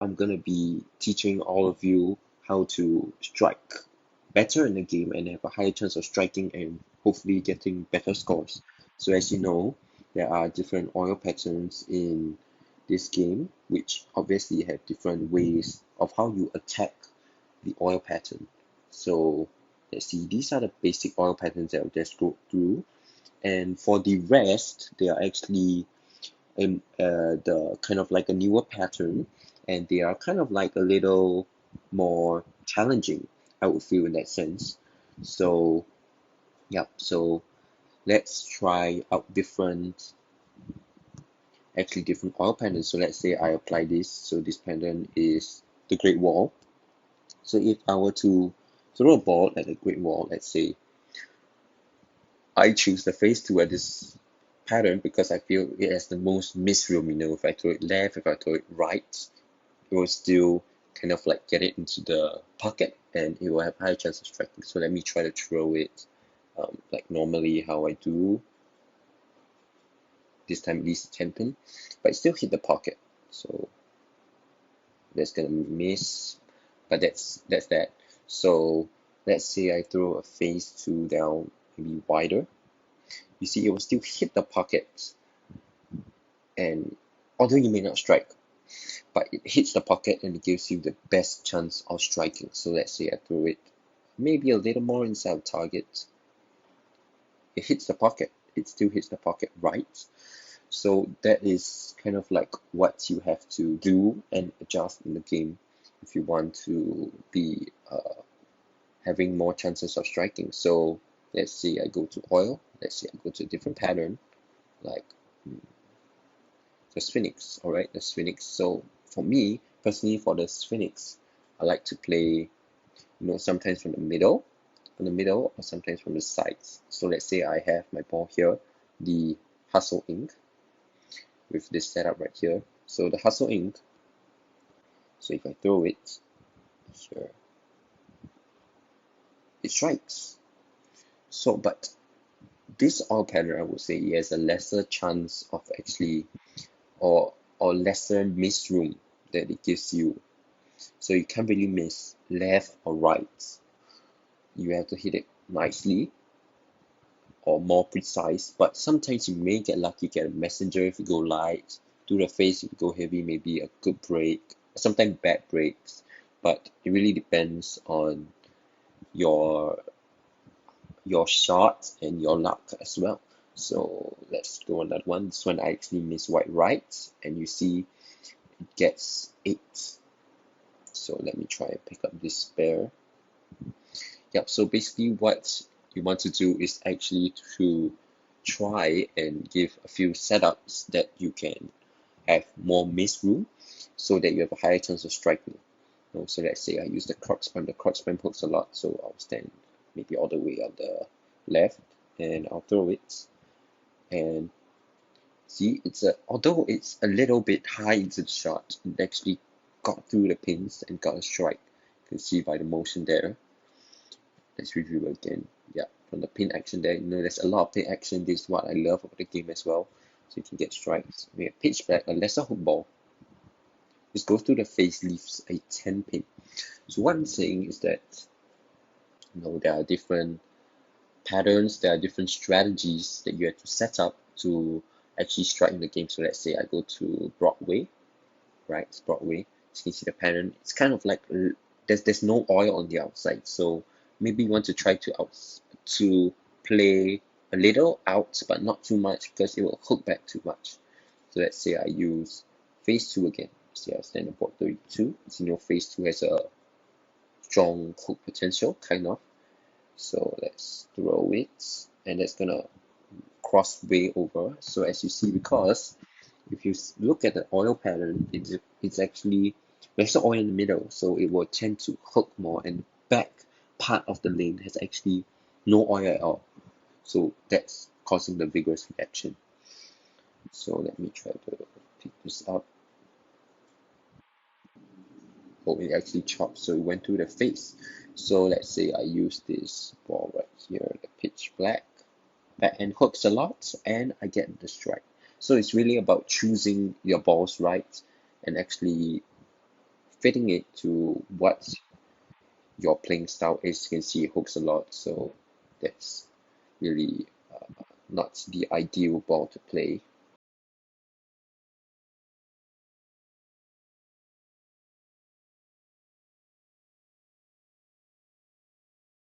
I'm gonna be teaching all of you how to strike better in the game and have a higher chance of striking and hopefully getting better scores. So as you know, there are different oil patterns in this game, which obviously have different ways of how you attack the oil pattern. So let's see, these are the basic oil patterns that I'll just go through. And for the rest, they are actually the kind of like a newer pattern, and they are kind of like a little more challenging, I would feel in that sense. So yeah, so let's try out different oil patterns. So let's say I apply this. So this pattern is the Great Wall. So if I were to throw a ball at the Great Wall, let's say I choose the phase two at this pattern because I feel it has the most miss room. If I throw it left, if I throw it right, it will still kind of like get it into the pocket and it will have higher chance of striking. So let me try to throw it like normally how I do. This time at least 10 pin, but it still hit the pocket. So that's gonna miss, but that's that. So let's say I throw a phase two down, maybe wider. You see, it will still hit the pocket, and although you may not strike, but it hits the pocket and it gives you the best chance of striking. So let's say I throw it maybe a little more inside of target. It hits the pocket. It still hits the pocket right. So that is kind of like what you have to do and adjust in the game if you want to be having more chances of striking. So let's say I go to oil. Let's say I go to a different pattern like the Sphinx. All right, the Sphinx. So for me personally, for the Sphinx, I like to play, sometimes from the middle, or sometimes from the sides. So let's say I have my ball here, the Hustle Ink, with this setup right here. So the Hustle Ink. So if I throw it here, it strikes. So, but this oil pattern, I would say, it has a lesser chance of actually, or lesser miss room that it gives you. So you can't really miss left or right. You have to hit it nicely or more precise. But sometimes you may get lucky, get a messenger if you go light. To the face, if you go heavy, maybe a good break. Sometimes bad breaks. But it really depends on your your shot and your luck as well. So let's go on that one. This one I actually miss white right, and you see it gets 8. So let me try and pick up this pair. Yep, so basically what you want to do is actually to try and give a few setups that you can have more miss room so that you have a higher chance of striking. So let's say I use the crux spam. The crux spam hooks a lot, so I'll stand maybe all the way on the left and I'll throw it. And see, although it's a little bit high into the shot, it actually got through the pins and got a strike. You can see by the motion there. Let's review again. Yeah, from the pin action there, there's a lot of pin action. This is what I love about the game as well. So you can get strikes. We have pitch black, a lesser hook ball. This goes through the face, leaves a 10 pin. So what I'm saying is that there are different patterns, there are different strategies that you have to set up to actually strike in the game. So let's say I go to Broadway, right? It's Broadway. So you can see the pattern. It's kind of like there's no oil on the outside. So maybe you want to try to play a little out, but not too much because it will hook back too much. So let's say I use phase 2 again. See, I stand about 32. So phase 2 has a strong hook potential, kind of. So let's throw it, and that's gonna cross way over. So as you see, because if you look at the oil pattern, it's actually there's no oil in the middle, so it will tend to hook more, and the back part of the lane has actually no oil at all. So that's causing the vigorous reaction. So let me try to pick this up. Oh, it actually chopped, so it went through the face. So let's say I use this ball right here, the pitch black, and hooks a lot, and I get the strike. So it's really about choosing your balls right and actually fitting it to what your playing style is. You can see it hooks a lot, so that's really not the ideal ball to play.